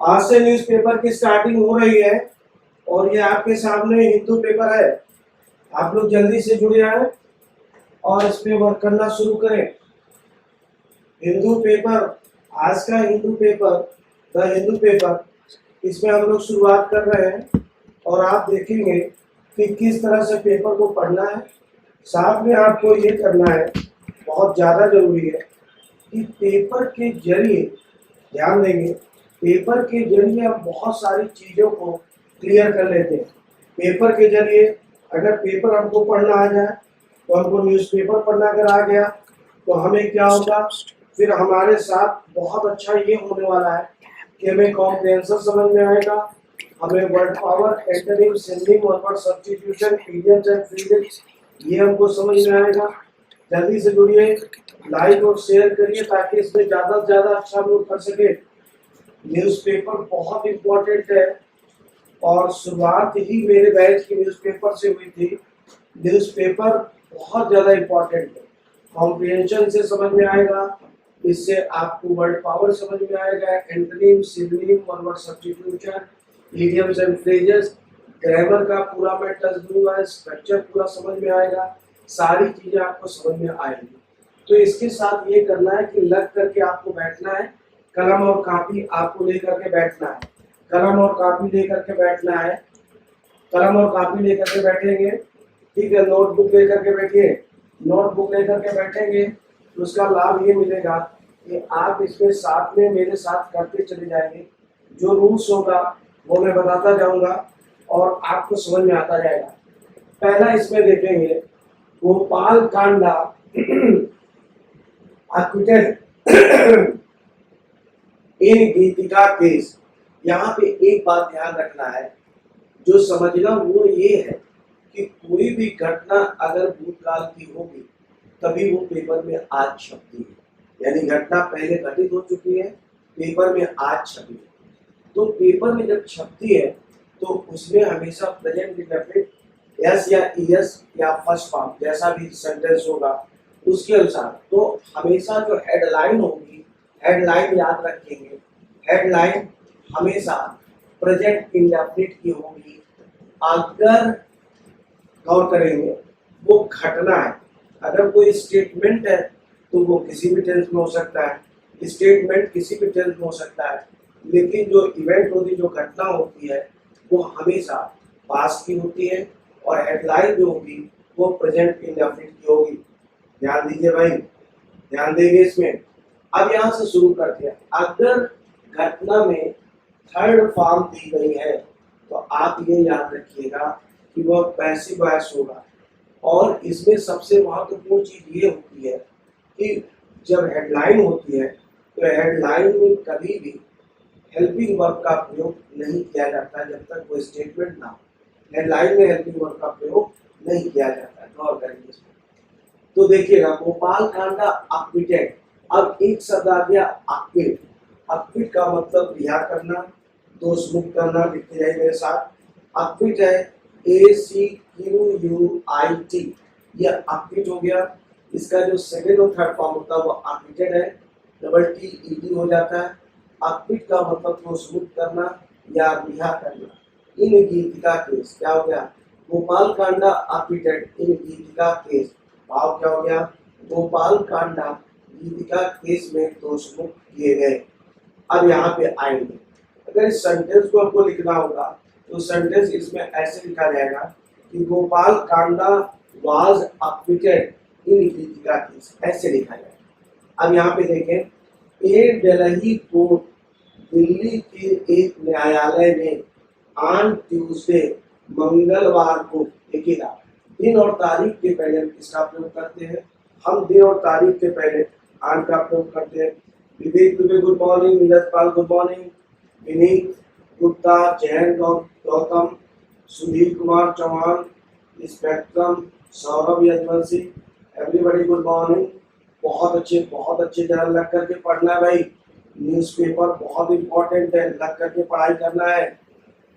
आज से न्यूज़पेपर की स्टार्टिंग हो रही है और ये आपके सामने हिंदू पेपर है। आप लोग जल्दी से जुड़ जाएं और इस पे वर्क करना शुरू करें। हिंदू पेपर, आज का Hindu paper, the Hindu paper, इसमें हम लोग शुरुआत कर रहे हैं और आप देखेंगे कि किस तरह से पेपर को पढ़ना है। साथ में आपको ये करना है, बहुत ज़्यादा जरूरी है कि पेपर के जरिए, ध्यान देंगे, पेपर के जरिए हम बहुत सारी चीज़ों को क्लियर कर लेते हैं। पेपर के जरिए अगर पेपर हमको पढ़ना आ जाए तो हमको न्यूज़पेपर पढ़ना अगर आ गया तो हमें क्या होगा, फिर हमारे साथ बहुत अच्छा ये होने वाला है कि हमें कॉम्प्रिहेंशन समझ में आएगा, हमें word power, antonym, synonym, word substitution, idioms and phrases ये हमको समझ में आएगा। जल्दी से जुड़िए, लाइक और शेयर करिए ताकि इसमें ज़्यादा से ज़्यादा अच्छा हम लोग कर सके। न्यूज़पेपर बहुत इम्पोर्टेंट है और शुरुआत ही मेरे बैच की न्यूज़पेपर से हुई थी। न्यूज़पेपर बहुत ज़्यादा इम्पोर्टेंट है, कॉम्प्रिहेंशन से समझ में आएगा, इससे आपको वर्ड पावर समझ में आएगा, antonym, synonym, word substitution, idioms and phrases, grammar का पूरा मैं टच दूंगा, स्ट्रक्चर पूरा समझ में आएगा, सारी चीज़ें आपको समझ में आएंगी। तो इसके साथ ये करना है कि लग करके आपको बैठना है, कलम और कापी आपको लेकर के बैठना है, कलम और कापी लेकर के बैठना है, कलम और कापी लेकर के बैठेंगे, ठीक है। नोटबुक लेकर के बैठिए, नोटबुक लेकर के बैठेंगे तो उसका लाभ ये मिलेगा कि आप इसमें साथ में मेरे साथ करते चले जाएंगे। जो रूल्स होगा वो मैं बताता जाऊंगा और आपको समझ में आता जाएगा। पहला इसमें देखेंगे, गोपाल कांडा एक्विटेड इन गीतिका केस। यहाँ पे एक बात ध्यान रखना है, जो समझना वो ये है कि कोई भी घटना अगर भूतकाल की होगी तभी वो पेपर में आज छपती है, यानी घटना पहले घटित हो चुकी है, पेपर में आज छपी है। तो पेपर में जब छपती है तो उसमें हमेशा प्रेजेंट इंडेफिनिट एस या ईएस या फर्स्ट फॉर्म जैसा भी सेंटेंस होगा उसके अनुसार, तो हमेशा जो हेडलाइन होगी, हेडलाइन याद रखेंगे, हेडलाइन हमेशा प्रेजेंट इंडेफिनिट की होगी। अगर गौर करेंगे वो घटना है, अगर कोई स्टेटमेंट है तो वो किसी भी टेंस में हो सकता है, स्टेटमेंट किसी भी टेंस में हो सकता है, लेकिन जो इवेंट होती, जो घटना होती है वो हमेशा पास्ट की होती है और हेडलाइन जो होगी वो प्रेजेंट इंडेफिनिट की होगी। ध्यान दीजिए भाई, ध्यान देंगे इसमें। अब यहाँ से शुरू करते हैं। अगर घटना में थर्ड फॉर्म दी गई है तो आप ये याद रखिएगा कि वह पैसिव वॉइस होगा। और इसमें सबसे महत्वपूर्ण चीज ये होती है कि जब हेडलाइन होती है तो हेडलाइन में कभी भी हेल्पिंग वर्ब का प्रयोग नहीं किया जाता जब तक वो स्टेटमेंट ना हो। हेडलाइन में हेल्पिंग वर्ब का प्रयोग नहीं किया जाता है, गौर करेंगे इसमें। तो देखिएगा, गोपाल कांडा एक्विटेड। अब एक शब्द आ गया एक्विट। एक्विट का मतलब रिहा करना, दोष मुक्त करना। लिखते जाइए मेरे साथ, एक्विट है ACQUIT, ये एक्विट हो गया। इसका जो सेकेंड और थर्ड फॉर्म होता है वो एक्विटेड है, डबल TED हो जाता है। एक्विट का मतलब दोष मुक्त करना या रिहा करना। इन गीतिका केस क्या हो गया, गोपाल कांडा एक्विटेड इन गीतिका केस। भाव क्या हो गया, गोपाल कांडा गीतिका केस में दोष मुक्त किए गए। अब यहाँ पे आएंगे, अगर इस सेंटेंस को हमको लिखना होगा तो सेंटेंस इसमें ऐसे लिखा जाएगा कि Gopal Kanda was acquitted in Geetika case, ऐसे लिखा जाएगा। अब यहाँ पे देखें, दिल्ली कोर्ट, दिल्ली के एक न्यायालय में ऑन ट्यूसडे, मंगलवार को देखिएगा, दिन और तारीख के पहले हम किसका प्रयोग करते हैं? हम दिन और तारीख के पहले आन का प्रयोग करते हैं। Vivek Dubey good morning, Neeraj Pal good morning, Vineet Gupta, Jayant Gautam, Sudhir Kumar Chauhan, spectrum, Saurabh Yadavanshi, everybody good morning. बहुत अच्छे जरा लग करके पढ़ना है भाई, न्यूज़पेपर बहुत इंपॉर्टेंट है, लग करके पढ़ाई करना है।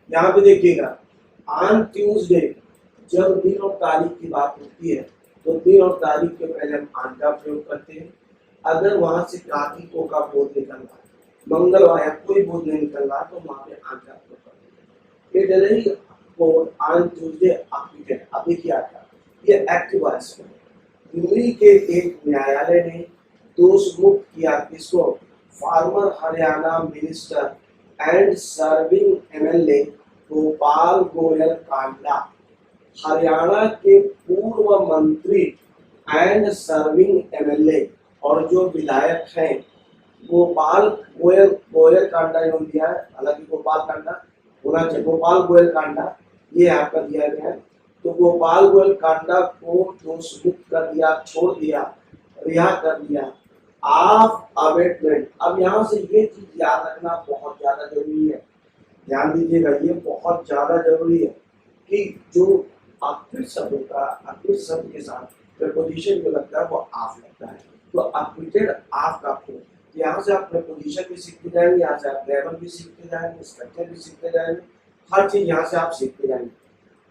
यहाँ पे देखिएगा, ऑन ट्यूसडे जब दिन और तारीख की बात होती है तो दिन और तारीख के पहले हम आन का प्रयोग करते हैं। अगर वहां से काकी को का बोध निकल रहा है, मंगलवार कोई बोध नहीं निकल रहा तो वहां पे आन का प्रयोग करते हैं। ये डेली ऑन ट्यूसडे अपडेटेड। अब देखिए आता ये एक्टिव वॉइस में दिल्ली के एक न्यायालय ने दोष मुक्त किया किसको? Farmer Haryana minister and serving MLA Gopal Goyal Kanda. Haryana के पूर्व मंत्री एंड सर्विंग एमएलए और जो विधायक हैं गोपाल गोयल कांडा इन्होंने दिया है, हालांकि गोपाल कांडा होना चाहिए, गोपाल गोयल कांडा ये आपका दिया गया है। तो गोपाल गोयल कांडा को दोष मुक्त कर दिया, छोड़ दिया, रिहा कर दिया ऑफ अबेटमेंट। अब यहाँ से ये चीज याद रखना बहुत ज्यादा जरूरी है, ध्यान दीजिएगा, ये बहुत ज्यादा जरूरी है कि जो अक्विट शब्द होता है, अक्विट शब्द के साथ प्रीपोजिशन जो लगता है वो ऑफ लगता है। तो अक्विटेड ऑफ का प्रयोग, यहाँ से आप प्रीपोजिशन भी सीखते जाएंगे, यहाँ से आप ग्रामर भी सीखते जाएंगे, स्ट्रक्चर भी सीखते जाएंगे, हर चीज यहाँ से आप सीखते जाएंगे।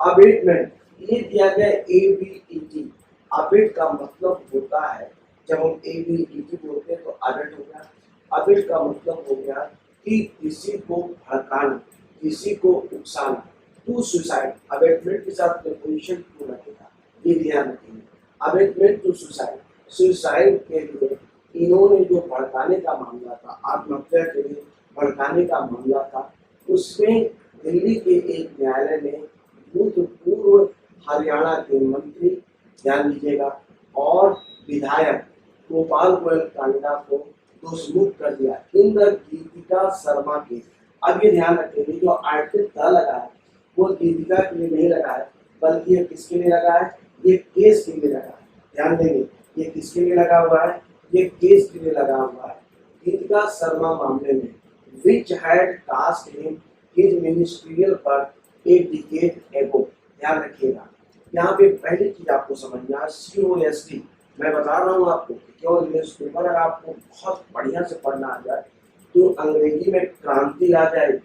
अबेटमेंट ये दिया गया ABET। अबेट का मतलब होता है, जब हम ABET बोलते हैं तो अबेट हो गया। अबेट का मतलब हो गया कि किसी को भड़काना, किसी को उकसाना, टू सुसाइड। अबेटमेंट के साथ प्रीपोजिशन टू लगेगा, ये ध्यान रखेंगे। अबेटमेंट टू सुसाइड, सुसाइड के लिए इन्होंने जो भड़काने का मामला था, आत्महत्या के लिए भड़काने का मामला था, उसमें दिल्ली के एक न्यायालय ने भूतपूर्व हरियाणा के मंत्री, ध्यान दीजिएगा, और विधायक गोपाल गोयल कांडा को दोषमुक्त कर दिया in the Geetika Sharma case. अब ये ध्यान रखेंगे, जो आर्टिकल द लगा है वो गीतिका के लिए नहीं लगा है, बल्कि ये किसके लिए लगा है? ये केस के लिए लगा है। ध्यान देंगे, ये किसके लिए लगा हुआ है? ये केस के लिए लगा हुआ है। गीतिका शर्मा मामले में which had cast him his ministerial पर ए डिकेड एगो। ध्यान रखिएगा, यहाँ पे पहली चीज आपको समझना है, COST मैं बता रहा हूँ आपको, केवल न्यूज़पेपर अगर आपको बहुत बढ़िया से पढ़ना आ जाए तो अंग्रेजी में क्रांति आ जाएगी,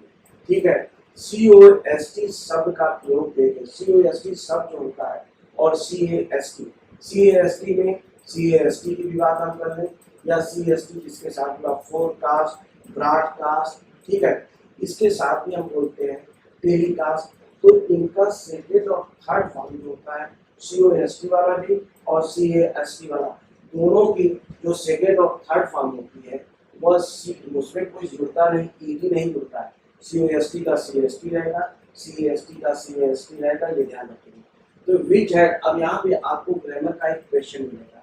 ठीक है। COST शब्द का प्रयोग देखें, COST शब्द जो होता है और CAST में CAST की भी बात हम कर लें, या CST जिसके साथ जुड़ा फोरकास्ट, ब्रॉडकास्ट, ठीक है, इसके साथ ही हम बोलते हैं टेलीकास्ट। तो इनका सेकेंड और थर्ड फॉर्म जो होता है COST वाला भी और CAST वाला, दोनों की जो सेकेंड और थर्ड फॉर्म होती है वह उसमें कोई जुड़ता नहीं, ED नहीं जुड़ता है। COST का CST रहेगा, CAST का CAST रहेगा, ये ध्यान रखेंगे। तो विच हैड, अब यहाँ पे आपको ग्रामर का एक क्वेश्चन मिलेगा,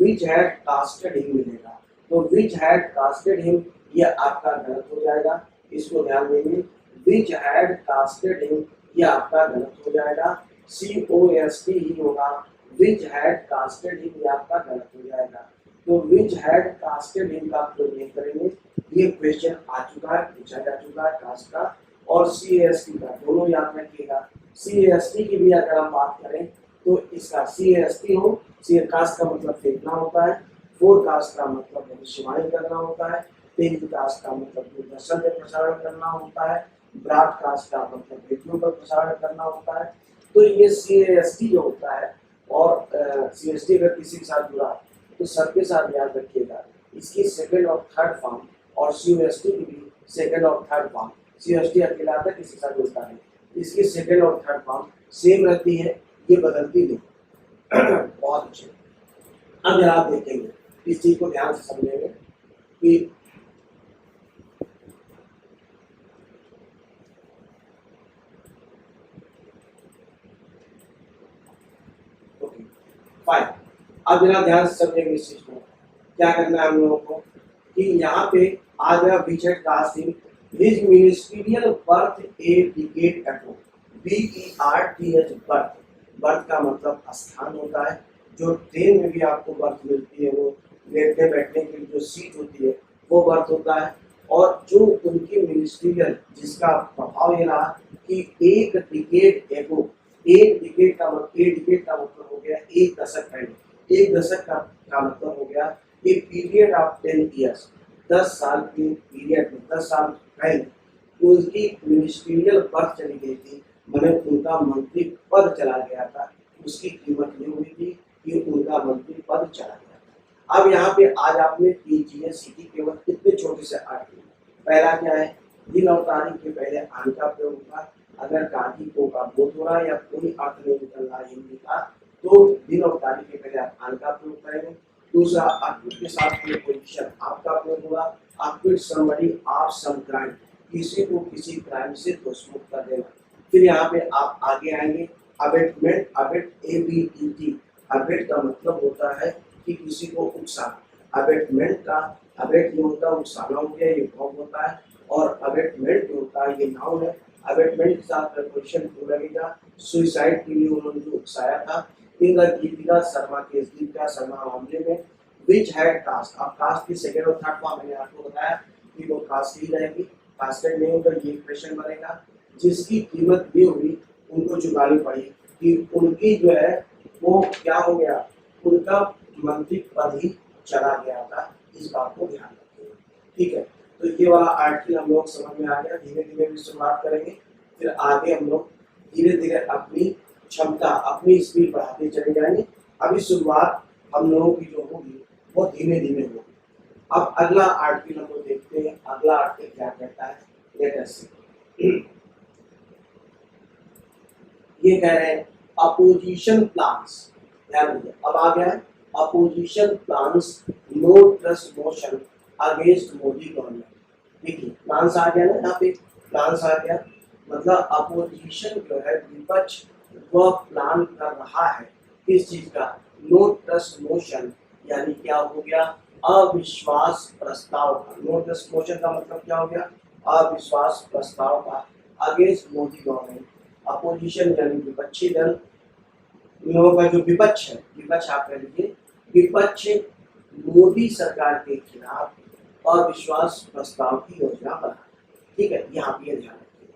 विच हैड कास्टेड हिम मिलेगा, तो विच हैड कास्टेड हिम ये आपका गलत हो जाएगा, इसको ध्यान देंगे। विच हैड कास्टेड हिम ये आपका गलत हो जाएगा, COST ही होगा, विच हैड कास्टेड हिम ये आपका गलत हो जाएगा। तो विच हैड कास्टेड हिम का प्रयोग नहीं करेंगे, ये क्वेश्चन आ चुका है, पूछा जा चुका है कास्ट का और CAST का, दोनों याद रखिएगा। CAST की भी अगर हम बात करें तो इसका CAST हो, कास्ट का मतलब फेंकना होता है, फोरकास्ट का मतलब भविष्यवाणी करना होता है, टेलीकास्ट का मतलब दूरदर्शन पर प्रसारण करना होता है, ब्रॉडकास्ट का मतलब रेडियो पर प्रसारण करना होता है। तो ये CAST जो होता है और CST अगर किसी के साथ जुड़ा तो सबके साथ याद रखिएगा, इसकी सेकंड और थर्ड फॉर्म और COST की भी सेकंड और थर्ड फॉर्म, CST अकेला आता है किसी के साथ जुड़ता है, इसकी सेकंड और थर्ड फॉर्म सेम रहती है, ये बदलती नहीं। बहुत अच्छे। अब जरा आप देखेंगे, इस चीज को ध्यान से समझेंगे कि फाइन। अब जरा ध्यान से समझेंगे इस चीज को, क्या करना है हम लोगों को कि यहाँ पे आ गया which had cast him his ministerial berth a decade ago, BERTH berth, berth का मतलब स्थान होता है। जो ट्रेन में भी आपको बर्थ मिलती है वो लेटने बैठने की जो सीट होती है वो बर्थ होता है। और जो उनकी मिनिस्ट्रियल जिसका प्रभाव ये रहा कि एक डिकेड एगो, एक डिकेड का मतलब हो गया एक दशक पहले, एक दशक का मतलब हो गया एक पीरियड ऑफ 10 ईयर्स, 10 साल के पीरियड में 10 साल पहले उनकी मिनिस्ट्रियल बर्थ चली गई थी, मैंने उनका मंत्री पद चला गया था। उसकी कीमत ये हुई थी कि उनका मंत्री पद चला गया था। अब यहाँ पे आज आपने कीजिए सिटी केवल कितने छोटे से आर्टिकल। पहला क्या है, दिन और तारीख के पहले आन का प्रयोग होगा। अगर गांधी को का बोध हो रहा है या कोई अर्थ नहीं निकल रहा है हिंदी का, तो दिन और तारीख के पहले आप आन का प्रयोग करेंगे। दूसरा, आकृति के साथ पोजीशन आपका प्रयोग होगा। आकृति समरी आप सम क्राइम, किसी को किसी क्राइम से दोषमुक्त कर देना। फिर यहाँ पे आप आगे आएंगे अबेटमेंट, अबेट ABET, अबेट का मतलब होता है कि किसी को उकसाना। अबेटमेंट का अबेट जो होता है उकसाना हो गया, ये वर्ब होता है। और अबेटमेंट जो होता है ये नाउन है। अबेटमेंट के साथ प्रपोजिशन टू लगेगा। सुसाइड के लिए उन्होंने जो उकसाया था। In the Deepika Sharma case, Deepika Sharma मामले में विच हैड कास्ट, अब कास्ट की सेकंड और थर्ड फॉर्म मैंने आपको बताया कि वो कास्ट ही रहेगी, कास्टेड नहीं होगा, ये क्वेश्चन बनेगा। जिसकी कीमत ये हुई उनको चुकानी पड़ी कि उनकी जो है वो क्या हो गया, उनका मंत्री पद ही चला गया था। इस बात को ध्यान रखिए, ठीक है। तो ये वाला आर्टिकल हम लोग समझ में आ गया। धीरे धीरे भी शुरुआत करेंगे, फिर आगे हम लोग धीरे धीरे अपनी क्षमता, अपनी स्पीड बढ़ाते चले जाएंगे। अभी शुरुआत हम लोगों की जो होगी वो धीमे धीमे होगी। अब अगला आर्टिकल हम लोग देखते हैं, अगला आर्टिकल क्या कहता है, लेट अस सी। ये कह रहे हैं अपोजिशन प्लान्स, ध्यान दीजिए अब आ गया है opposition plans no trust motion against Modi government. देखिए प्लान्स आ गया ना, यहाँ पे प्लान्स आ गया, मतलब अपोजिशन जो है विपक्ष वह प्लान कर रहा है किस चीज का, नो ट्रस्ट मोशन, यानी क्या हो गया, अविश्वास प्रस्ताव का। नो ट्रस्ट मोशन का मतलब क्या हो गया, अविश्वास प्रस्ताव का अगेंस्ट मोदी गवर्नमेंट। अपोजिशन यानी विपक्षी दल, इन लोगों का जो विपक्ष है, विपक्ष आप कह लीजिए, विपक्ष मोदी सरकार के खिलाफ अविश्वास प्रस्ताव की योजना बना, ठीक है। यहाँ पे ध्यान रखिए।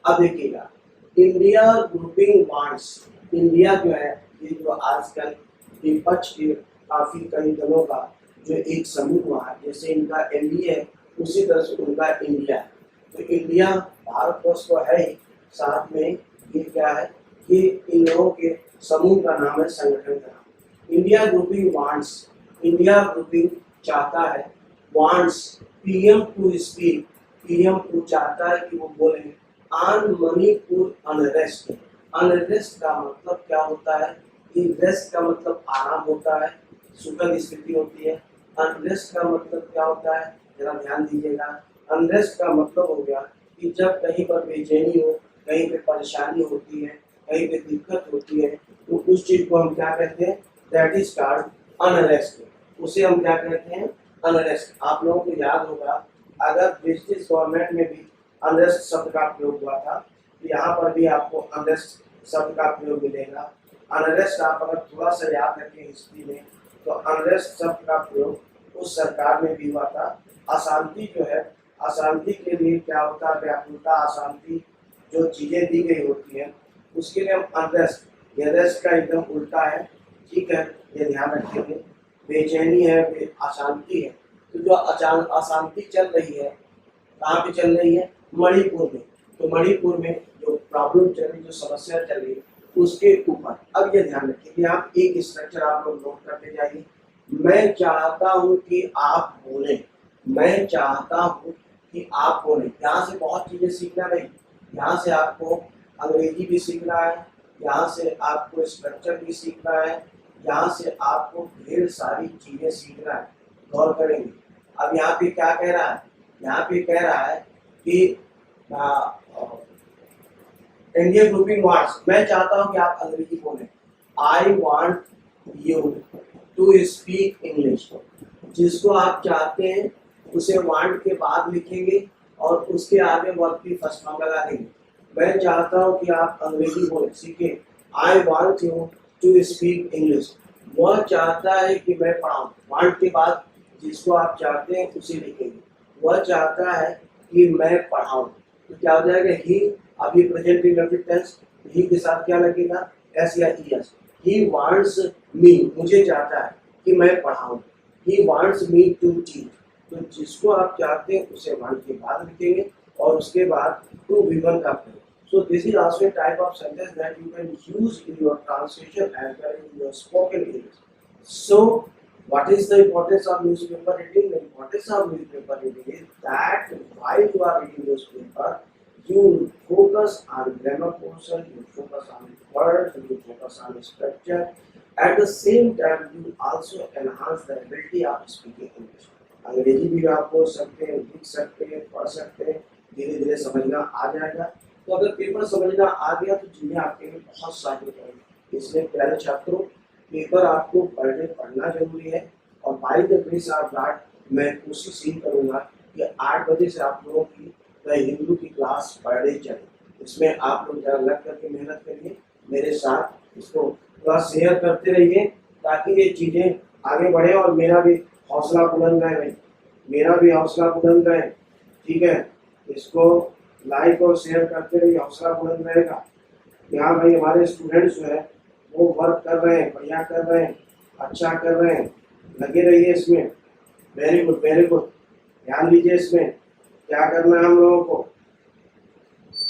अब देखिएगा इंडिया ग्रुपिंग वांट्स, इंडिया जो है ये जो आजकल विपक्ष के काफी कई दलों का जो एक समूह हुआ है, जैसे इनका एनडीए है उसी तरह से उनका इंडिया है। तो इंडिया भारतवर्ष तो है ही, साथ में ये क्या है कि इन लोगों के समूह का नाम है, संगठन का नाम India grouping wants. India grouping चाहता है, wants PM to speak, PM to चाहता है कि वो बोले ऑन मणिपुर अनरेस्ट। अनरेस्ट का मतलब क्या होता है, रेस्ट का मतलब आराम होता है, सुखद स्थिति होती है। अनरेस्ट का मतलब क्या होता है, जरा ध्यान दीजिएगा। अनरेस्ट का मतलब हो गया कि जब कहीं पर बेचैनी हो, कहीं पे परेशानी होती है, कहीं पे दिक्कत होती है, तो उस चीज को हम क्या कहते हैं, दैट इज कॉल्ड अनरेस्ट। उसे हम क्या कहते हैं, अनरेस्ट। आप लोगों को याद होगा अगर ब्रिटिश गवर्नमेंट में भी अनरेस्ट शब्द का प्रयोग हुआ था, तो यहाँ पर भी आपको अनरेस्ट शब्द का प्रयोग मिलेगा। अनरेस्ट आप अगर थोड़ा सा याद रखें हिस्ट्री में, तो अनरेस्ट शब्द का प्रयोग उस सरकार में भी हुआ था। अशांति जो है, अशांति के लिए क्या होता है, व्याकुलता, अशांति जो चीजें दी गई होती हैं उसके लिए हम अनरेस्ट, ये रेस्ट का एकदम उल्टा है, ठीक है, ये ध्यान रखेंगे। बेचैनी है, अशांति है, तो जो अशांति चल रही है कहाँ पे चल रही है, मणिपुर में। तो मणिपुर में जो प्रॉब्लम चल रही, जो समस्या चल रही है उसके ऊपर अब ये ध्यान रखिए। आप एक स्ट्रक्चर आप लोग नोट करते जाइए। मैं चाहता हूँ कि आप बोलें, मैं चाहता हूँ कि आप बोलें। यहाँ से बहुत चीजें सीखना नहीं, यहाँ से आपको अंग्रेजी भी सीखना है, यहाँ से आपको स्ट्रक्चर भी सीखना है, यहाँ से आपको ढेर सारी चीजें सीखना है। गौर करेंगे। अब यहाँ पे क्या कह रहा है, यहाँ पे कह रहा है कि इंडिया ग्रुपिंग वांट्स, मैं चाहता हूँ कि आप अंग्रेजी बोलें। I want you to speak English. जिसको आप चाहते हैं उसे वांट के बाद लिखेंगे और उसके आगे वर्ब की फर्स्ट फॉर्म लगा देंगे। मैं चाहता हूँ कि आप अंग्रेजी बोले, सीखें। I want you to speak English. वह चाहता है कि मैं पढ़ाऊँ। वांट के बाद जिसको आप चाहते हैं उसे लिखेंगे। वह चाहता है कि मैं पढ़ाऊँ, तो क्या हो जाएगा? ही। अभी प्रेजेंट इंडेफिनिट टेंस, ही के साथ क्या लगेगा? एस या ईएस। ही वांट्स मी, मुझे चाहता है कि मैं पढ़ाऊँ। He wants me to teach. तो जिसको आप चाहते हैं उसे वांट के बाद लिखेंगे और उसके बाद टू V1 का प्रयोग। So this is also a type of sentence that you can use in your translation as well as in your spoken English. So what is the importance of newspaper reading? The importance of newspaper reading is that while you are reading newspaper, you focus on grammar portion, you focus on words, you focus on structure. At the same time, you also enhance the ability of speaking English. अंग्रेजी भी आप बोल सकते हैं, लिख सकते हैं, पढ़ सकते हैं, धीरे धीरे समझना आ जाएगा। तो अगर पेपर समझना आ गया तो चीजें आपके लिए बहुत सारी होंगी। इसलिए प्यारे छात्रों, पेपर आपको पढ़ना जरूरी है। और by the grace of God मैं कोशिश ही करूंगा कि 8 बजे से आप लोगों की हिंदू की क्लास पढ़ने चले। इसमें आप लोग जरा लग करके मेहनत करिए, मेरे साथ इसको थोड़ा शेयर करते रहिए ताकि ये चीजें आगे बढ़े और मेरा भी हौसला बुलंद रहे भाई, मेरा भी हौसला बुलंद रहे। ठीक है, इसको लाइक और शेयर करते रहिए, हौसला बुलंद रहेगा। यहाँ भाई हमारे स्टूडेंट्स जो है वो वर्क कर रहे हैं, बढ़िया कर रहे हैं, अच्छा कर रहे हैं, लगे रहिए इसमें। Very good very good. ध्यान दीजिए इसमें क्या करना है हम लोगों को,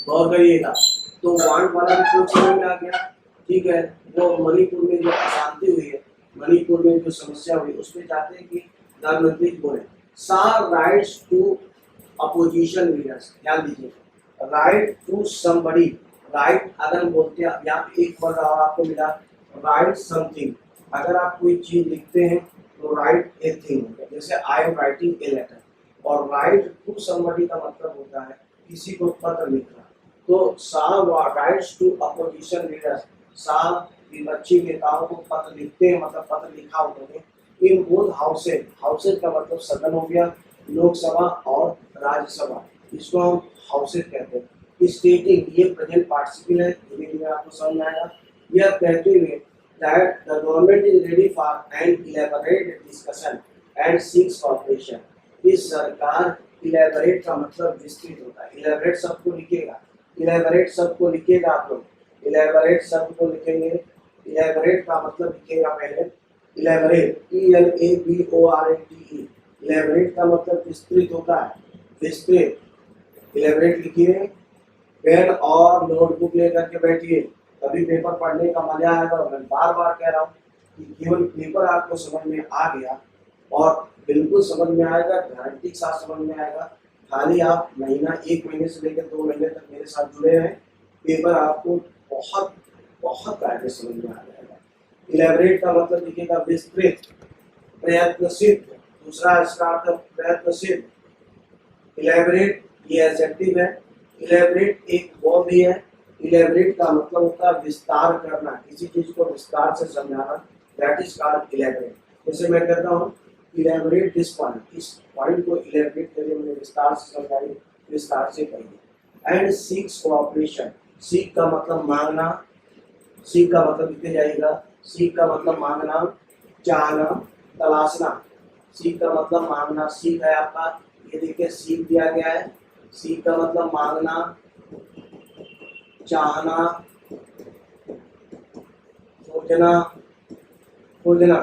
गौर करिएगा। तो वांट वाला भी प्रयोग समझ में आ गया। ठीक है, वो मणिपुर में जो अशांति हुई है, मणिपुर में जो समस्या हुई, उसमें चाहते हैं कि प्रधानमंत्री बोले सा राइट्स टू अपोजिशन लीडर्स। ध्यान दीजिए, राइट टू समबडी। राइट अगर हम बोलते हैं, यहाँ पे एक वर्ड आपको मिला, राइट समथिंग। अगर आप कोई चीज लिखते हैं तो राइट ए थिंग, जैसे I am writing a letter. और राइट टू समबडी का मतलब होता है किसी को पत्र लिखना। तो सा राइट्स टू अपोजिशन लीडर्स, सा विपक्षी नेताओं को पत्र लिखते हैं, मतलब पत्र लिखा उन्होंने। इन बोथ हाउसेज, हाउसेज का मतलब सदन हो गया, लोकसभा और राज्यसभा, इसको हम हाउसेज कहते हैं। स्टेटिंग, ये प्रेजेंट पार्टिसिपल है, धीरे धीरे आपको समझ में आएगा। यह कहते हुए that the government is ready for an elaborate discussion and seeks cooperation. इस सरकार, इलेबोरेट का मतलब विस्तृत होता है। इलेबोरेट सबको लिखेगा, इलेबोरेट सबको लिखेगा आप लोग, इलेबोरेट सबको लिखेंगे। इलेबोरेट का मतलब लिखेगा पहले, इलेबोरेट ELABORATE। इलेबोरेट का मतलब विस्तृत होता है, विस्तृत। इलेबोरेट लिखिए, पेन और नोटबुक लेकर के बैठिए, तभी पेपर पढ़ने का मजा आएगा। मैं बार बार कह रहा हूँ कि केवल पेपर आपको समझ में आ गया और बिल्कुल समझ में आएगा, गारंटी के साथ समझ में आएगा। खाली आप महीना, 1 महीने से लेकर 2 महीने तक मेरे साथ जुड़े हैं, पेपर आपको बहुत बहुत कायदे समझ में आ जाएगा। इलेबोरेट का मतलब लिखिएगा विस्तृत, प्रयत्नशील। दूसरा इसका अर्थ प्रयत्नशील। इलेबोरेट ये एडजेक्टिव है, इलेबोरेट एक वर्ब भी है। इलेबोरेट का मतलब होता है विस्तार करना, किसी चीज को विस्तार से समझाना, दैट इज कॉल्ड इलेबोरेट। जैसे मैं कहता हूँ इलेबोरेट दिस पॉइंट, इस पॉइंट को इलेबोरेट करिए, मैंने विस्तार से समझाइए, विस्तार से कहिए। एंड सीक्स कोऑपरेशन, सीख का मतलब मांगना, सीख का मतलब लिखते जाइएगा, सीख का मतलब मांगना, चाहना, तलाशना। सीख का मतलब मांगना, सीख है आपका, ये देखिए सीख दिया गया है। सीख का मतलब मांगना, चाहना, खोजना, खोजना,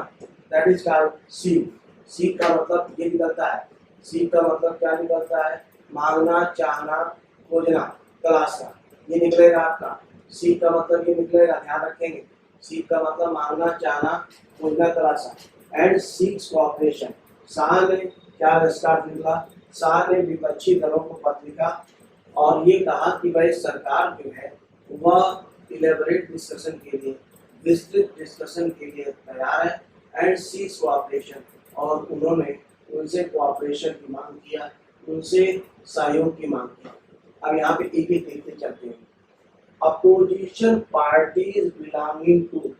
दैट इज कॉल्ड सीख। सीख का मतलब ये निकलता है, सीख का मतलब क्या निकलता है? मांगना, चाहना, खोजना, तलाशना, ये निकलेगा आपका। सीख का मतलब ये निकलेगा, ध्यान रखेंगे। सीख का मतलब मांगना, चाहना, खोजना, तलाशना। एंड सीक्स कोऑपरेशन, शाह ने क्या रजिस्ट्रार निकला? शाह ने विपक्षी दलों को पत्र लिखा और ये कहा कि भाई सरकार जो है वह इलेबोरेट डिस्कशन के लिए, विस्तृत डिस्कशन के लिए तैयार है। एंड सीक्स कोऑपरेशन, और उन्होंने उनसे कोऑपरेशन की मांग किया, उनसे सहयोग की मांग की। अब यहाँ पे एक एक देखते चलते हैं। अपोजिशन पार्टीज बिलोंगिंग टू,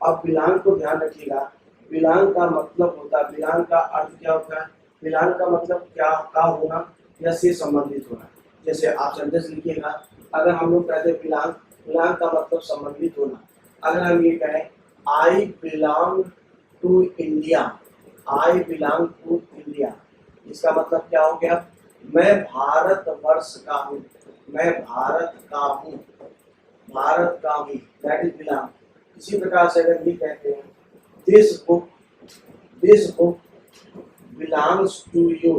अब बिलोंग को ध्यान रखिएगा। बिलोंग का मतलब होता है, बिलोंग का अर्थ क्या होता है? बिलोंग का मतलब क्या का होना या से संबंधित होना। जैसे आप सेंटेंस लिखिएगा, अगर हम लोग कहते हैं बिलोंग, बिलोंग का मतलब संबंधित होना, अगर हम ये कहें I belong to India, I belong to India, इसका मतलब क्या हो गया? मैं भारतवर्ष का हूँ, मैं भारत का हूँ, भारत का हूँ, दैट इज बिलोंग। इसी प्रकार से अगर ये कहते हैं this book belongs to you,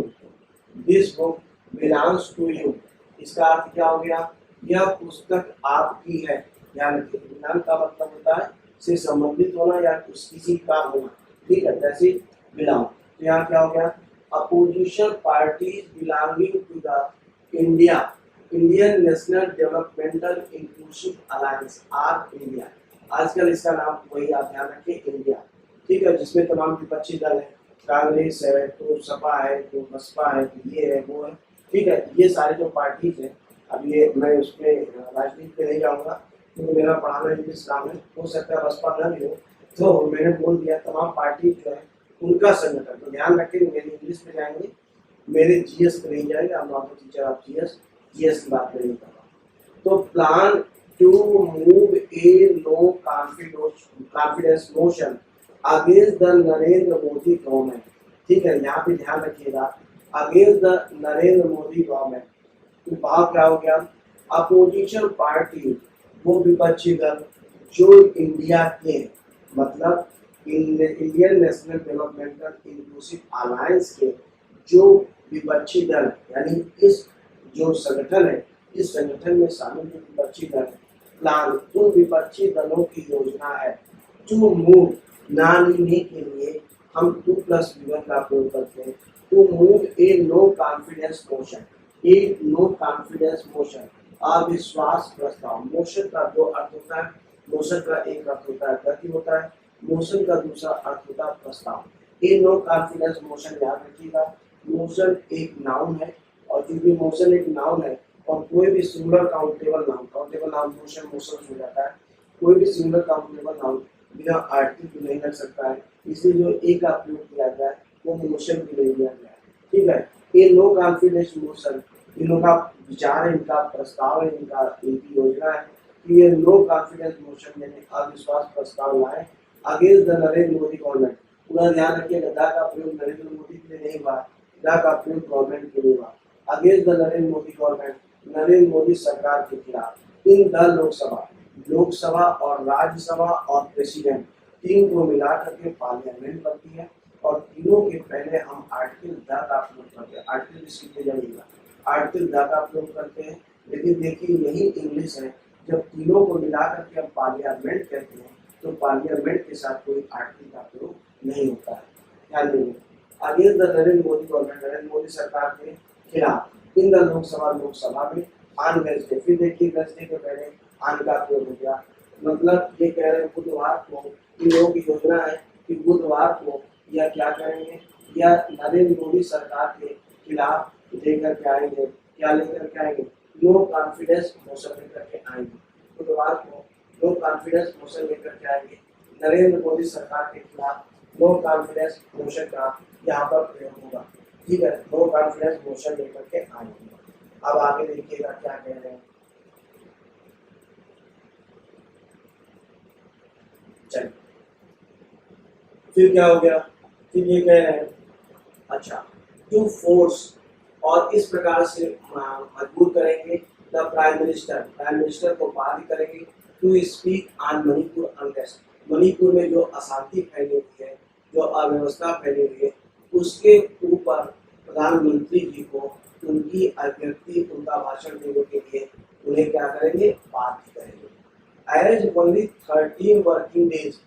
this book belongs to you, इसका अर्थ क्या हो गया? यह पुस्तक आपकी है। ध्यान रखिए, बिलोंग का मतलब होता है से संबंधित होना या किसी का होना, ठीक है, जैसे बिलोंग। तो यहाँ क्या हो गया? Opposition parties belonging to the India Indian National Developmental Inclusive Alliance or India. आजकल इसका नाम वही आप ध्यान रखिए, इंडिया, ठीक है, जिसमें तमाम विपक्षी दल है, कांग्रेस है, तो सपा है, तो बसपा है, तो ये है, वो है, ठीक है, ये सारे जो पार्टीज है। अब ये मैं उसमें राजनीति पे नहीं जाऊंगा क्योंकि मेरा पढ़ाना इंग्लिश काम है, हो सकता है बसपा न भी हो, तो मैंने बोल दिया तमाम पार्टी जो है उनका संगठन। तो ध्यान रखिए, मेरे इंग्लिश पे जाएंगे, मेरे जीएस पे नहीं जाएंगे। I'm not a teacher of GS की बात नहीं कर रहा। तो plan to move a no confidence motion against the Narendra Modi government, ठीक है, यहाँ पे ध्यान रखिएगा, against the Narendra Modi government. तो भाव क्या हो गया? अपोजिशन पार्टी, वो विपक्षी दल जो इंडिया के मतलब Indian National Developmental Inclusive alliance के जो विपक्षी दल, यानी इस जो संगठन है, इस संगठन में शामिल जो विपक्षी दल है, प्लान, उन विपक्षी दलों की योजना है टू मूव, ना लेने के लिए हम 2+V1 का प्रयोग करते हैं, to move a no confidence motion, a no confidence motion, अविश्वास प्रस्ताव। मोशन का दो अर्थ होता है, मोशन का एक अर्थ होता है गति होता है, मोशन का दूसरा अर्थ होता है प्रस्ताव। ए नो कॉन्फिडेंस मोशन याद रखिएगा, मोशन एक नाउन है, और क्योंकि मोशन एक नाउन है और कोई भी सिंगुलर काउंटेबल नाउन मोशन हो जाता है, कोई भी सिंगुलर काउंटेबल नाउन बिना आर्टिकल नहीं लग सकता है, इसलिए जो ए का प्रयोग किया गया है वो मोशन के लिए दिया गया है, ठीक है। ये नो कॉन्फिडेंस मोशन, इन लोगों का विचार है, इनका प्रस्ताव है, इनकी योजना है कि ये नो कॉन्फिडेंस मोशन यानी अविश्वास प्रस्ताव लाए against the Narendra Modi government. पूरा ध्यान रखिए, गद्दा का प्रयोग नरेंद्र मोदी के लिए नहीं हुआ, गद्दा का प्रयोग गवर्नमेंट के लिए हुआ, against the Narendra Modi government, Narendra Modi सरकार के खिलाफ। इन द लोकसभा और राज्यसभा और प्रेसिडेंट, तीन को मिलाकर के पार्लियामेंट बनती है, और तीनों के पहले हम आर्टिकल 10 का प्रयोग करते हैं। आर्टिकल सीखते जाइएगा, आर्टिकल 10 का प्रयोग करते हैं, लेकिन देखिए यही इंग्लिश है, जब तीनों को मिलाकर के हम पार्लियामेंट कहते हैं तो पार्लियामेंट के साथ कोई आर्टिकल का प्रयोग नहीं होता है, ध्यान देंगे। Against the Narendra Modi government, Narendra Modi सरकार के खिलाफ। इन द लोकसभा में ऑन वेडनेसडे, फिर देखिए वेडनेसडे के पहले ऑन का प्रयोग हो गया, मतलब ये कह रहे हैं बुधवार को, इन लोगों की योजना है कि बुधवार को या क्या करेंगे, या नरेंद्र मोदी सरकार के खिलाफ लेकर के आएंगे, क्या लेकर के आएंगे? नो कॉन्फिडेंस मोशन लेकर के आएंगे, बुधवार को नो कॉन्फिडेंस मोशन लेकर के आएंगे, नरेंद्र मोदी सरकार के खिलाफ नो कॉन्फिडेंस मोशन का यहाँ पर प्रयोग होगा, ठीक है, नो कॉन्फिडेंस मोशन लेकर के आएंगे। अब आगे देखिएगा क्या कह रहे हैं, चलिए फिर क्या हो गया, फिर ये कह रहे हैं अच्छा टू फोर्स, और इस प्रकार से मजबूर करेंगे द प्राइम मिनिस्टर को बाध्य करेंगे to speak on Manipur unrest, Manipur में जो अशांति फैली हुई है, जो अव्यवस्था फैली हुई है, उसके ऊपर प्रधानमंत्री जी को उनकी अभिव्यक्ति, उनका भाषण देने के लिए उन्हें क्या करेंगे? बाध्य करेंगे। एज ओनली 13 वर्किंग डेज,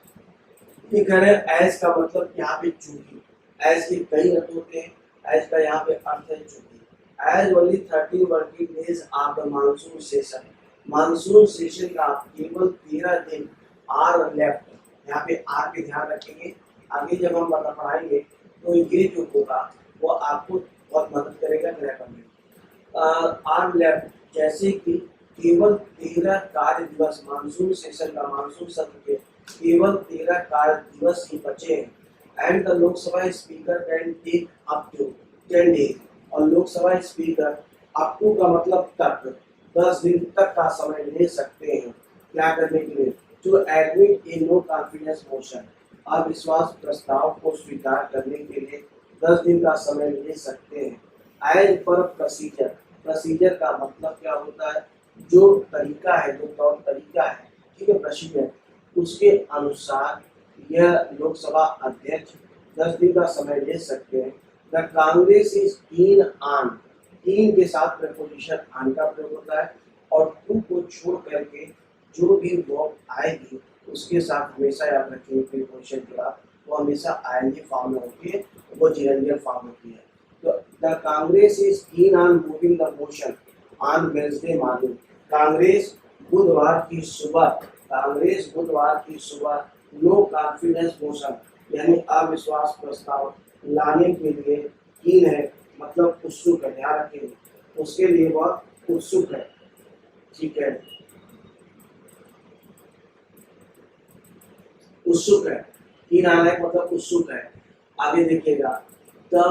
ये कह रहे हैं एज का मतलब यहाँ पे चूंकि, एज के कई अर्थ होते हैं, एज का यहाँ पे अर्थ है चूंकि, as only 13 working days of the monsoon session, monsoon session का केवल 13 दिन आर लेफ्ट, यहाँ पे आर पे ध्यान रखेंगे, आगे जब हम पढ़ाएंगे तो ये जो होगा वो आपको बहुत मदद करेगा ग्रामर में। आर लेफ्ट, जैसे कि केवल 13 कार्य दिवस, मानसून सेशन का, मानसून सत्र के केवल 13 कार्य दिवस ही बचे हैं, and the Lok Sabha speaker can take up to 10 days, और लोकसभा स्पीकर अप टू का मतलब तक, 10 दिन तक का समय ले सकते हैं, क्या करने के लिए? To admit a no confidence motion, अविश्वास प्रस्ताव को स्वीकार करने के लिए 10 दिन का समय ले सकते हैं। एज पर प्रोसीजर, प्रोसीजर का मतलब क्या होता है, जो तरीका है, जो तौर तरीका है, ठीक है, प्रोसीजर, उसके अनुसार यह लोकसभा अध्यक्ष 10 दिन का समय ले सकते हैं। The Congress is keen on, कीन के साथ प्रेपोजिशन ऑन का प्रयोग होता है, और टू को छोड़ करके जो भी वर्ब आएगी उसके साथ हमेशा याद रखिए प्रीपोजिशन के बाद वो हमेशा आईएनजी फॉर्म में होती है, वो जेरेंडियल फॉर्म होती है। तो the Congress is keen on moving the motion on Wednesday morning, Congress बुधवार की सुबह, कांग्रेस बुधवार की सुबह नो कॉन्फिडेंस मोशन यानी अविश्वास प्रस्ताव लाने के लिए कीन है, मतलब उत्सुक है, ध्यान रखेंगे, उसके लिए वह उत्सुक है, ठीक है, उत्सुक है, कीन आना है मतलब उत्सुक है। आगे देखिएगा, the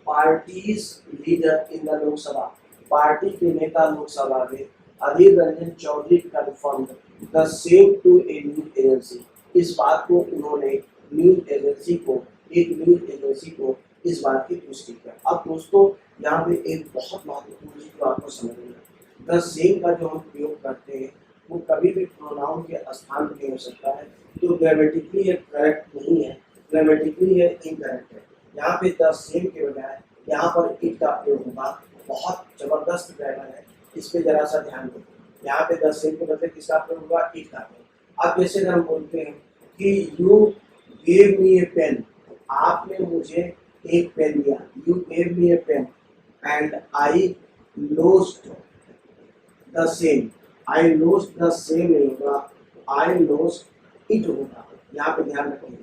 party's leader in the Lok Sabha, party के नेता लोकसभा में Adhir Ranjan Chowdhury confirmed the same to a news agency, इस बात को उन्होंने न्यूज एजेंसी को, एक न्यूज एजेंसी को इस बात की पुष्टि की। अब दोस्तों यहाँ पे एक बहुत महत्वपूर्ण चीज को आपको समझना, द सेम का जो हम प्रयोग करते हैं वो कभी भी प्रोनाउन के स्थान पे नहीं हो सकता है, तो ग्रामेटिकली ये करेक्ट नहीं है, ग्रामेटिकली ये इनकरेक्ट है। यहाँ पे द सेम के बजाय यहाँ पर इट का प्रयोग होगा, बहुत जबरदस्त ग्रामर है, इस पे जरा सा ध्यान दो। यहाँ पे द सेम के बदले किसका प्रयोग होगा, इट का प्रयोग। अब जैसे हम बोलते हैं कि you gave me a pen, आपने मुझे एक पेन दिया, you gave me a pen and I lost the same, I lost the same नहीं होगा, आई लॉस्ट इट होगा। यहाँ पे ध्यान रखेंगे,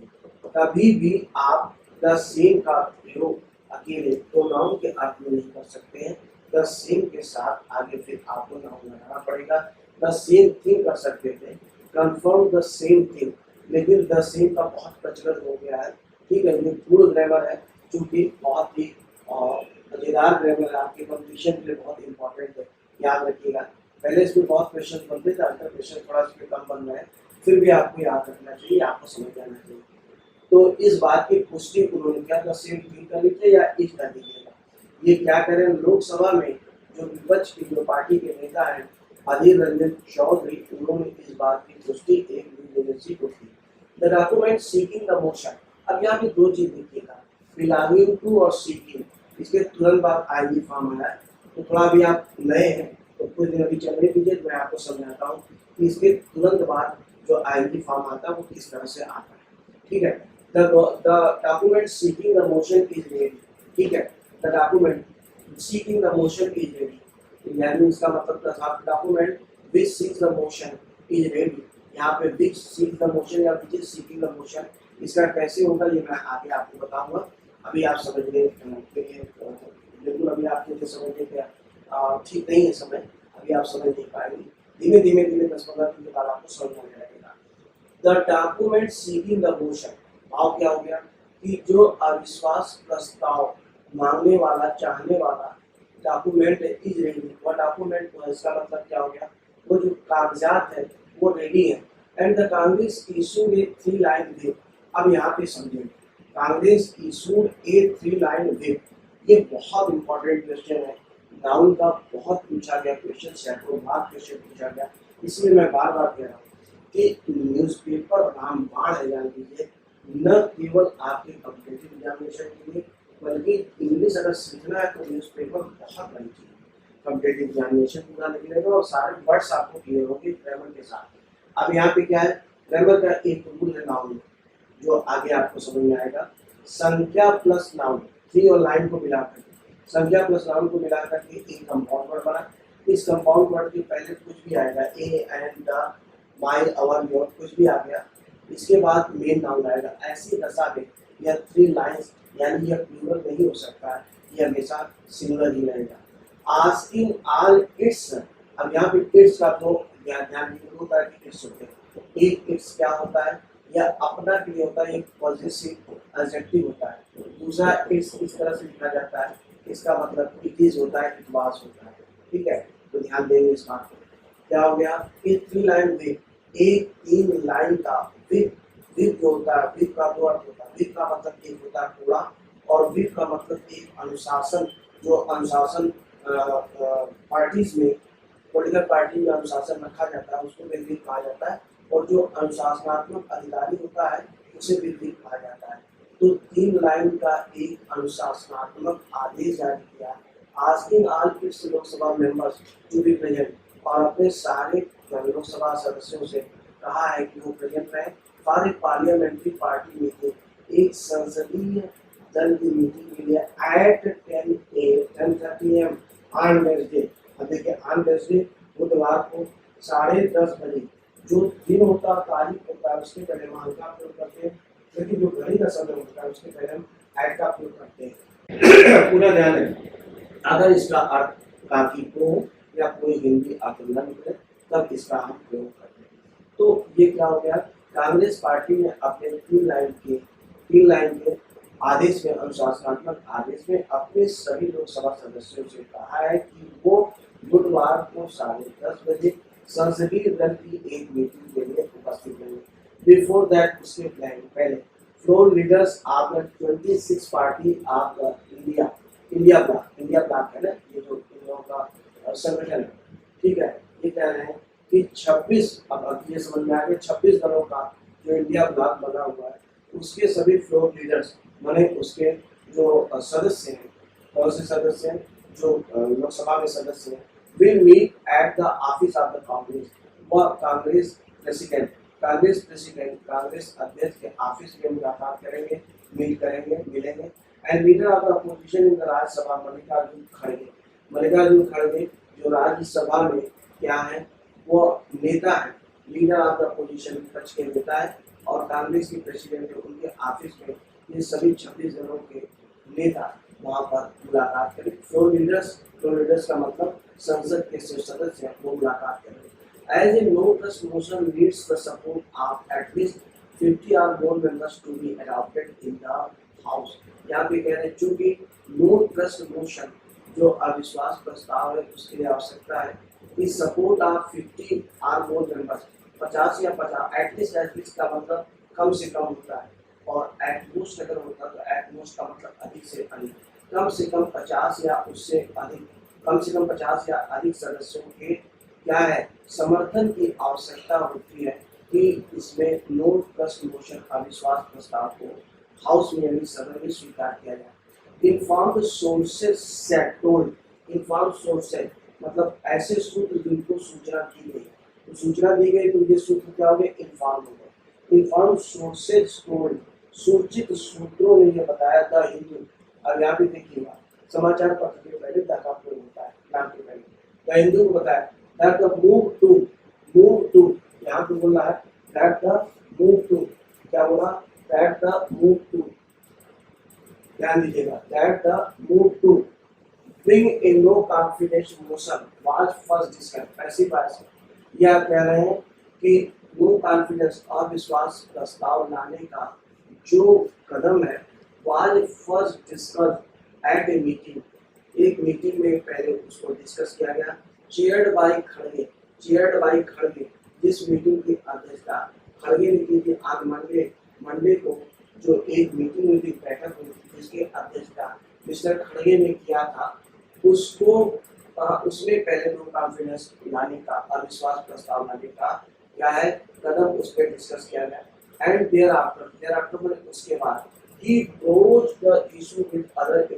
कभी भी आप द सेम का प्रयोग अकेले प्रोनाउन के अर्थ में नहीं कर सकते हैं, द सेम के साथ आगे फिर आपको नाउन लगाना पड़ेगा। द सेम थिंग कर सकते थे, कंफर्म द सेम थिंग, लेकिन द सेम का बहुत प्रचलन हो गया है, ठीक है, ये पूर्ण ग्रामर है, चूंकि बहुत ही मजेदार ग्रामर है, आपके कंपटीशन के लिए बहुत इंपॉर्टेंट है, याद रखिएगा। पहले इसमें बहुत क्वेश्चन बनते थे, आजकल क्वेश्चन थोड़ा इसमें कम बन रहा है, फिर भी आपको याद रखना चाहिए, आपको समझ जाना चाहिए। तो इस बात की पुष्टि उन्होंने क्या, द सेम थिंग कर लीजिए या इस कर दीजिएगा, ये क्या करें, लोकसभा में जो विपक्ष की, जो पार्टी के नेता हैं अधीर रंजन चौधरी, उन्होंने इस बात की पुष्टि एक न्यूज एजेंसी को की। The document seeking the motion, अब यहाँ पे दो चीज देखिएगा, बिलोंगिंग टू और सीकिंग, इसके तुरंत बाद आईजी फॉर्म आया, तो थोड़ा भी आप नए हैं तो कुछ दिन अभी चलने दीजिए, तो मैं आपको समझाता हूँ कि इसके तुरंत बाद जो आईजी फॉर्म आता है वो किस तरह से आता है, ठीक है। The document seeking the motion is ready, ठीक है, the document seeking the motion is ready, यानी इसका मतलब था document which seeks the motion is ready, यहाँ पे विच सीक्स द मोशन या which is seeking the motion, इसका कैसे होगा ये मैं आगे आपको बताऊंगा, अभी आप समझने के लिए बिल्कुल अभी आपके लिए समझने के ठीक नहीं है समय, अभी आप समझ नहीं पाएंगे, धीमे धीमे 10-15 दिन के बाद आपको समझ में लगेगा। The document seeking the motion, भाव क्या हो गया कि जो अविश्वास प्रस्ताव मांगने वाला, चाहने वाला डॉक्यूमेंट इज रेडी, वह डॉक्यूमेंट, इसका मतलब क्या हो गया, वो जो कागजात है वो रेडी है। And the Congress issued A 3 line whip, अब यहाँ पे समझेंगे, कांग्रेस इशूड ए 3 लाइन व्हिप, ये बहुत इंपॉर्टेंट क्वेश्चन है, नाउन का बहुत पूछा गया क्वेश्चन, सैकड़ों बार क्वेश्चन पूछा गया, इसलिए मैं बार बार कह रहा हूँ कि न्यूज़पेपर रामबाण है, जान लीजिए, न केवल आपके कॉम्पिटिटिव एग्जामिनेशन के लिए, बल्कि इंग्लिश अगर सीखना है तो न्यूज़पेपर बहुत बड़ी चीज है, कॉम्पिटिटिव एग्जामिनेशन पूरा निकलेगा और सारे वर्ड्स आपको क्लियर होंगे ग्रामर के साथ। अब यहाँ पे क्या है, ग्रामर का एक रूल है नाउन, जो आगे आपको समझ में आएगा, संख्या प्लस नाउन, 3 और लाइन को मिलाकर, संख्या प्लस नाउन को मिलाकर के एक कंपाउंड वर्ड बना, इस कंपाउंड वर्ड के पहले कुछ भी आएगा, A and the, my, our, your, कुछ भी आ गया, इसके बाद मेन नाउन आएगा, ऐसी दशा में यह 3 लाइंस, यानी यह प्लूरल नहीं हो सकता है, यह हमेशा सिंगुलर ही रहेगा। आस्किंग ऑल इट्स, अब यहाँ पे इट्स का तो ध्यान होता है कि इट्स होते हैं, एक इट्स क्या होता है, यह अपना के लिए होता है, एक पॉजिटिव एडजेक्टिव होता है, दूसरा इट्स इस तरह से लिखा जाता है, इसका मतलब इट इज होता है, इट वाज होता है, ठीक है, तो ध्यान देंगे इस बात को। क्या हो गया, इट 3 लाइन में एक 3 लाइन का विप, विप जो होता है, विप का 2 अर्थ होता है। विप का मतलब एक होता है पूरा, और विप का मतलब एक अनुशासन, जो अनुशासन पार्टीज में, पॉलिटिकल पार्टी में अनुशासन रखा जाता है उसको भी विप कहा जाता है, और जो अनुशासनात्मक अधिकारी होता है उसे भी विप कहा जाता है। तो 3 लाइन का एक अनुशासनात्मक आदेश जारी किया, asking all its Lok Sabha members to be present, और अपने सारे लोकसभा सदस्यों से कहा है कि वो प्रेजेंट रहे for a parliamentary party meeting, एक संसदीय दल की मीटिंग के लिए एट 10:30 AM ऑन वेडनेसडे। अब देखिए ऑन वेडनेसडे बुधवार को 10:30 बजे, जो दिन होता है तारीख होता है उसके पहले हम का प्रयोग करते हैं, लेकिन जो घड़ी का समय होता है उसके पहले हम एट का प्रयोग करते हैं। पूरा ध्यान है, अगर इसका अर्थ काफी को या कोई हिंदी अर्थ न निकले तब इसका हम प्रयोग करते हैं। तो ये क्या हो गया, कांग्रेस पार्टी ने अपने 3 लाइन के आदेश में, अनुशासनात्मक आदेश में अपने सभी लोकसभा सदस्यों से कहा है कि वो बुधवार को 10:30 बजे संसदीय दल की एक मीटिंग के लिए उपस्थित रहेंगे। बिफोर दैट, उसके पहले floor leaders of the 26 party of the India block है ना, ये जो इन लोगों का संगठन है, ठीक है। ये कह रहे हैं कि 26, अब ये समझ में आ गया, 26 दलों का जो इंडिया ब्लॉक बना हुआ है उसके सभी फ्लोर लीडर्स माने उसके जो सदस्य हैं, कौन से सदस्य हैं, जो लोकसभा में सदस्य हैं, will meet at the office of the Congress, वह कांग्रेस प्रेसिडेंट, कांग्रेस अध्यक्ष के ऑफिस में मुलाकात करेंगे, मीट करेंगे, मिलेंगे। And leader of the opposition in the Rajya Sabha Mallikarjun खड़गे जो राज्यसभा में क्या है, वो नेता है, लीडर ऑफ द अपोजिशन विपक्ष के नेता है, और कांग्रेस की प्रेसिडेंट उनके ऑफिस में ये सभी 26 जनों के नेता वहां पर मुलाकात करें। फ्लोर लीडर्स का मतलब संसद के सदस्य हैं, वो मुलाकात करेंगे। As a no trust motion needs the support of at least 50 or more members to be adopted in the house, यहाँ पे कह रहे हैं चूंकि नो ट्रस्ट मोशन जो अविश्वास प्रस्ताव है उसके लिए आवश्यकता है कि सपोर्ट ऑफ 50 और मोर मेंबर्स, 50 या 50, एटलीस्ट का मतलब कम से कम होता है, और एटमोस्ट अगर होता है तो एटमोस्ट का मतलब अधिक से अधिक, कम से कम 50 या उससे अधिक, कम से कम 50 या अधिक सदस्यों के क्या है, समर्थन की आवश्यकता होती है कि इसमें नो ट्रस्ट मोशन अविश्वास प्रस्ताव को हाउस में यानी सदन में स्वीकार किया जाए। Informed sources said told, informed sources मतलब ऐसे सूत्र जिनको सूचना दी गई, तो सूचना दी गई तो ये सूत्र क्या हो गए, इन्फॉर्म हो गए। इन्फॉर्म्ड सोर्सेज टोल्ड, सूचित सूत्रों ने यह बताया द हिंदू, अब यहाँ पे देखिएगा समाचार पत्र के पहले द का प्रयोग होता है, नाम के पहले द हिंदू को बताया that the move to यहाँ पे बोल रहा है that the move to, क्या बोला, that the move to, ध्यान दीजिएगा, that the move to bring a no confidence motion was first discussed, ऐसी बात है। यह कह रहे हैं कि नो कॉन्फिडेंस अविश्वास प्रस्ताव लाने का जो कदम है was first discussed at a meeting, एक मीटिंग में पहले उसको डिस्कस किया गया, चेयर्ड बाई खड़गे, जिस मीटिंग की अध्यक्षता खड़गे ने की थी। आज मंडे को जो एक मीटिंग हुई थी, बैठक हुई थी, जिसके अध्यक्षता मिस्टर खड़गे ने किया था, उसको उसमें पहले नो कॉन्फिडेंस लाने का, अविश्वास प्रस्ताव लाने का क्या है कदम, उस पर डिस्कस किया गया। एंड देयर आफ्टर उसके बाद he broached the issue with other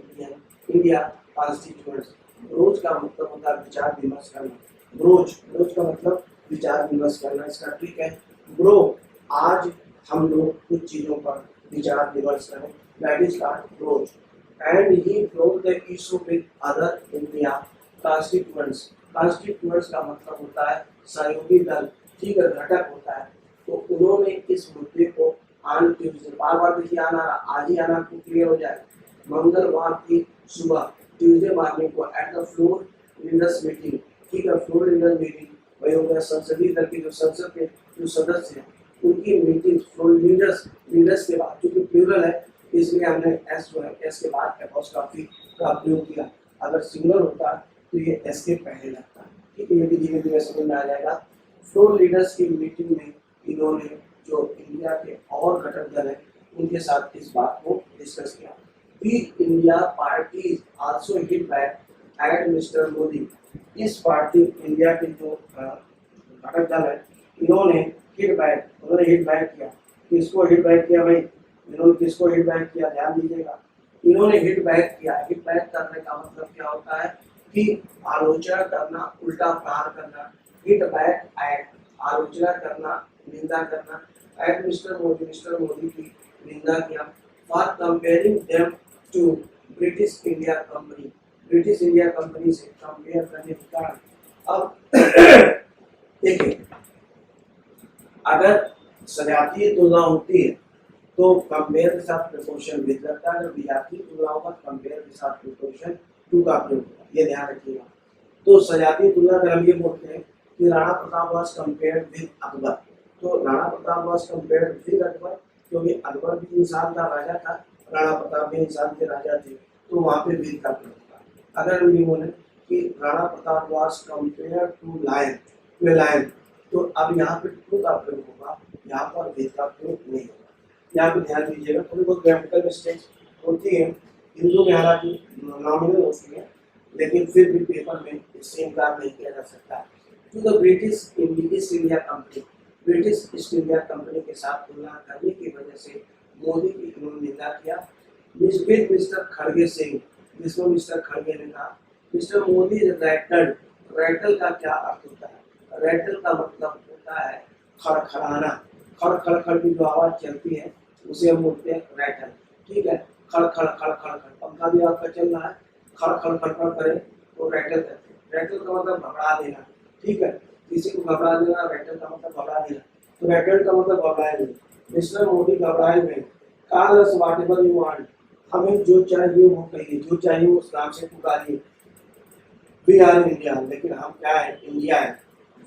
India constituents, broach का मतलब होता है विचार विमर्श करना, ब्रोच का मतलब विचार विमर्श करना, इसका ठीक है ब्रो, आज हम लोग कुछ चीजों पर विचार विमर्श करें, that is called broach. And he broach the issue with other India constituents का मतलब होता है सहयोगी दल, ठीक है, घटक होता है। तो उन्होंने इस मुद्दे को ऑन ट्यूजडे, बार देखिए आना, आज ही आना को क्लियर हो जाए, मंगलवार की सुबह ट्यूजडे मॉर्निंग को at the floor leaders meeting, ठीक है, फ्लोर लीडर्स मीटिंग वही हो गया, संसदीय दल के जो संसद के जो सदस्य हैं उनकी मीटिंग, फ्लोर लीडर्स के बाद, क्योंकि प्लूरल है इसलिए हमने एस जो है एस के बाद एपोस्ट्रोफी का प्रयोग किया, अगर सिंगुलर होता तो ये एस के पहले लगता, ठीक है, ये भी धीरे धीरे समझ में आ जाएगा। फ्लोर लीडर्स की मीटिंग में इन्होंने जो इंडिया के और घटक दल हैं उनके साथ इस बात को डिस्कस किया। Week India party also hit back at mister Modi. इस पार्टी इंडिया के जो घटक दल है इन्होंने हिट बैक किया। किसको हिट बैक किया भाई? इन्होंने किसको हिट बैक किया? ध्यान दीजिएगा, इन्होंने हिट बैक किया। हिट बैक करने का मतलब क्या होता है कि आलोचना करना, उल्टा प्रहार करना। हिट बैक एट, आलोचना करना, निंदा करना। एट मिस्टर मोदी की निंदा किया for comparing them to British India company. British India company से कंपेयर करने के कारण अब देखिए, अगर सजातीय तुलना होती है तो कंपेयर के साथ प्रिपोजिशन विद लगता है, अगर विजातीय तुलना होगा कंपेयर के साथ प्रिपोजिशन टू का प्रयोग होगा। ये ध्यान रखिएगा। तो सजातीय तुलना अगर हम ये बोलते हैं कि Rana Pratap was compared with Akbar, तो Rana Pratap was compared with Akbar क्योंकि अकबर भी इंसान था, राजा था, राणा प्रताप भी इंसान के राजा थे, तो वहाँ पे विद का प्रयोग होगा। अगर हम ये बोले कि Rana Pratap was compared to lion, तो अब यहाँ पे टू का प्रयोग होगा, यहाँ पर विद का प्रयोग नहीं होगा। यहाँ पे ध्यान दीजिएगा, थोड़ी बहुत ग्रामेटिकल मिस्टेक्स होती है, हिंदू में हालांकि नॉमिनल होती है, लेकिन फिर भी पेपर में इससे इनकार नहीं किया जा सकता। To the British East India company, British East India company के साथ तुलना करने की वजह से मोदी की इन्होंने निंदा किया। विद मिस्टर खड़गे सिंह, जिसमें मिस्टर खड़गे ने कहा मिस्टर मोदी रैटल। रैटल का क्या अर्थ होता है? रैटल का मतलब होता है खड़खड़ाना। खड़ खड़ खड़ की जो आवाज चलती है उसे हम बोलते हैं रैटल। ठीक है, खड़ खड़ खड़ खड़ खड़, पंखा भी आपका चल रहा है, खड़ खड़ खड़ खड़ करे तो रैटल करते हैं। रैटल का मतलब घबरा देना। ठीक है, किसी को घबरा देना, रैटल का मतलब घबरा देना, तो रैटल का मतलब घबराए हुए। मिस्टर मोदी घबराए हुए। Call us whatever you want, हमें जो चाहिए वो कहिए, जो चाहिए उस नाम से पुकारिए। वी आर इंडिया, लेकिन हम क्या है? इंडिया है।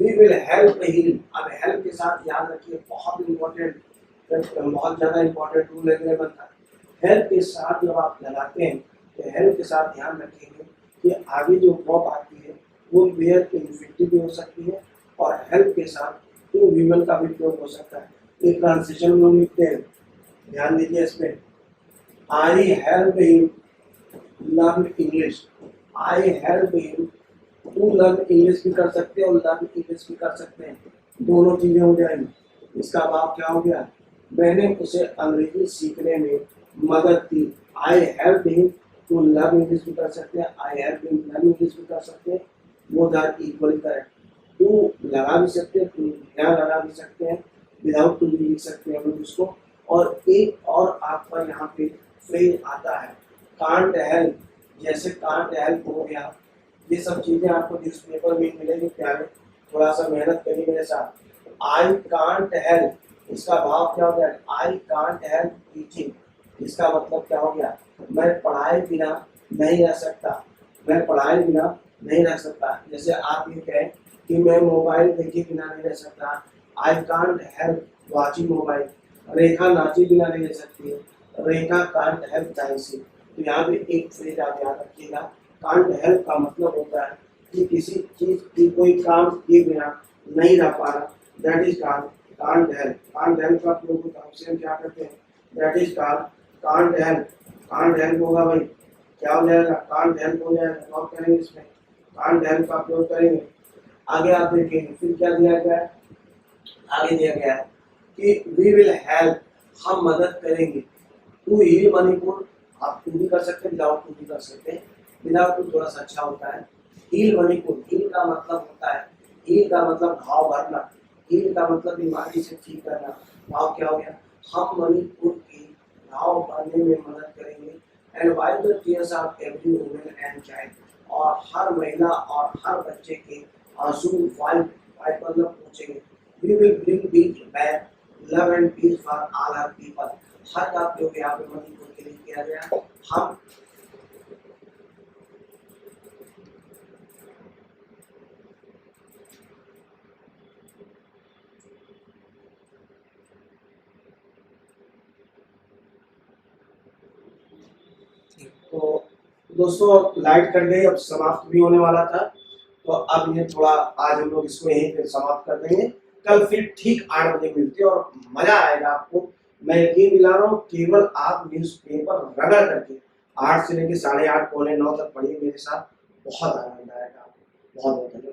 We will help him. अब हेल्प के साथ याद रखिए, बहुत इंपॉर्टेंट, बहुत ज्यादा इंपॉर्टेंट रूल है बनता है। हेल्प के साथ जब आप लगाते हैं तो हेल्प के साथ ध्यान रखेंगे कि आगे जो वर्ब आती है वो वेयर इन्फिनिटिव भी हो सकती है और हेल्प के साथ टू विमन का भी प्रयोग हो सकता है। एक ट्रांसलेशन में हम लिखते हैं, ध्यान दीजिए इसमें, I help him learn English. I help him to learn English भी कर सकते हैं और लर्न इंग्लिश भी कर सकते हैं, दोनों चीजें हो जाएंगी। इसका भाव क्या हो गया? मैंने उसे अंग्रेजी सीखने में मदद की। I help him to learn English भी कर सकते हैं, I help him learn English भी कर सकते हैं, वो आर इक्वली करेक्ट। टू लगा भी सकते हैं, टू बिना लगा भी सकते हैं, विदाउट टू भी लिख सकते हैं हम लोग उसको। और एक और आपका यहाँ पे फ्रेज आता है कांट हेल्प, जैसे कांट हेल्प हो गया। ये सब चीजें आपको न्यूज़पेपर में मिलेंगी प्यारे, थोड़ा सा मेहनत करिए मेरे साथ। आई कांट हेल्प, इसका भाव क्या हो गया? आई कांट हेल्प टीचिंग, इसका मतलब क्या हो गया? मैं पढ़ाए बिना नहीं रह सकता, मैं पढ़ाए बिना नहीं रह सकता। जैसे आप ये कहें कि मैं मोबाइल देखे बिना नहीं रह सकता, I can't help watching mobile. रेखा नाचे बिना नहीं रह सकती है, रेखा कांट हेल्प डांसिंग। तो यहाँ पे एक फ्रेज आप याद रखिएगा, कांट हेल्प का मतलब होता है कि किसी चीज की कोई काम किए बिना नहीं रह पा रहा, that is called can't help. Can't help का प्रयोग होता है, उसे हम क्या करते हैं? That is called can't help. Can't help होगा भाई, क्या हो जाएगा? कांट हेल्प हो जाएगा। और करेंगे इसमें कांट हेल्प का प्रयोग करेंगे। आगे आप देखेंगे फिर क्या दिया गया है? आगे दिया गया है कि वी विल हेल्प, हम मदद करेंगे टू हील मणिपुर। आप टू भी कर सकते हैं, विदाउट टू भी कर सकते हैं, विदाउट टू थोड़ा सा अच्छा होता है। हील मणिपुर, हील का मतलब होता है, हील का मतलब घाव भरना, हील का मतलब बीमारी से ठीक करना। भाव क्या हो गया? हम मणिपुर की घाव भरने में मदद करेंगे। And wipe the tears of every woman and child, और हर महिला और हर बच्चे के आंसू वाइप, वाइप मतलब पूछेंगे। We will bring peace back, love and peace for all our people. हर का प्रयोग यहाँ पे मणिपुर के लिए किया गया। हम तो दोस्तों लाइट कट गई, अब समाप्त भी होने वाला था, तो अब ये थोड़ा आज हम लोग इसको यहीं पे समाप्त कर देंगे। कल फिर ठीक 8 बजे मिलते हैं और मजा आएगा आपको। मैं यकीन दिला रहा हूँ, केवल आप न्यूज़पेपर रगड़ करके 8 से लेकर 8:30 पौने 9 तक पढ़िए मेरे साथ, बहुत आनंद आएगा आपको। बहुत बहुत धन्यवाद।